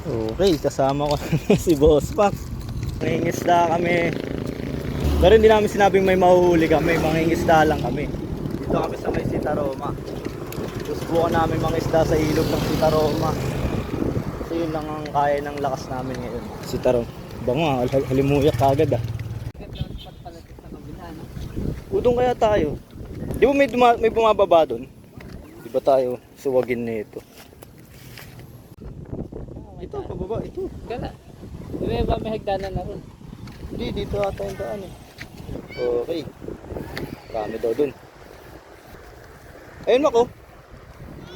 Okay, kasama ko si Boss Mac. Mangingisda kami. Pero hindi namin sinabing may mahuhuli kami, mangingisda lang kami. Dito kami sa may Sitaroma. Susubukan namin mangisda sa ilog ng Sitaroma. Kasi yun lang ang kaya ng lakas namin ngayon. Sitaroma. Bango nga, halimuyak kagad ah. Udong kaya tayo. Di ba may bumababa doon? Di ba tayo suwagin nito? Ito, pababa, ito. Gala. Di ba may hagdanan na ron? Hindi, dito ata yung daan eh. Okay. Marami daw dun. Ayun ako.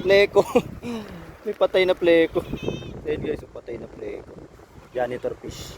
Pleko. May patay na pleko. Ayun guys, yung patay na pleko. Janitor fish.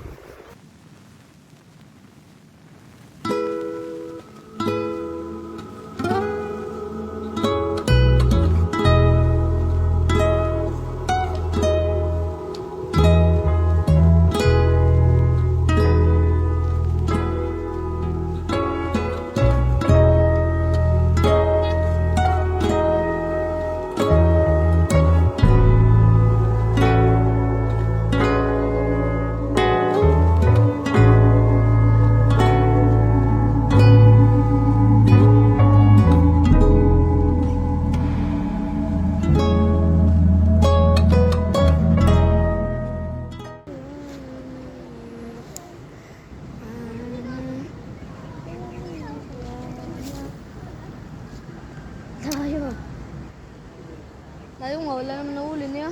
Layo nga, wala naman nahuli niya.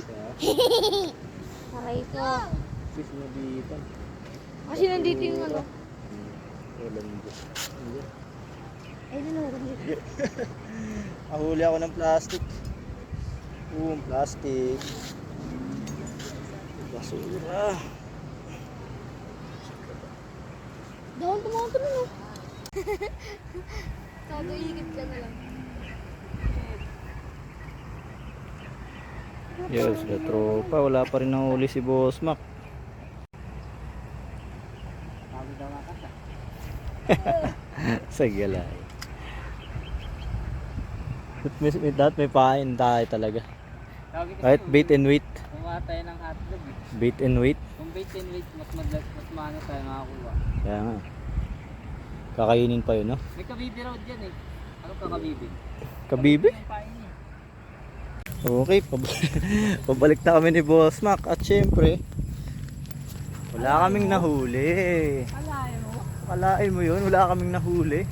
Aray ko. Fish na dito. Kasi nandito yung ano. Walang Ay, dinurog dito. Ahuli ako ng plastic. Plastic. Basura. Dahon tumawag ka na no. Todo ikit ka na lang. Yes, na tropa. Wala pa rin nahuli si Boss Mac. Sige lang. May pain tayo talaga. Kahit bait and weight. Kumaha tayo ng hotdog eh. Bait and weight. Kung bait and weight, mas maano tayo makakuha. Kaya nga. Kakainin pa yun, no? May kabibi raw dyan eh. Ano ka kabibi? Kabibi? Yung pain eh. Okay, pabalik na kami ni Boss Mac. At syempre, wala kaming nahuli. Alayo mo? Kalain mo yun, wala kaming nahuli.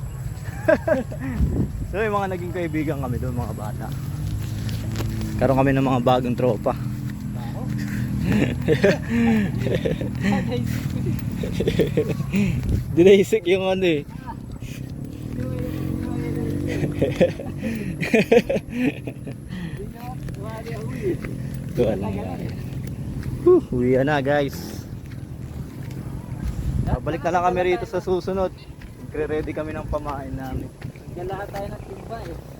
So, yung mga naging kaibigan kami doon, mga bata. Karoon kami ng mga bagong tropa. Dinaisik yung ano eh. Tuwa lang yan. Uwi na guys. Balik na lang kami rito sa susunod. Magre-ready kami ng pamain namin. Galahat tayo ng timba eh.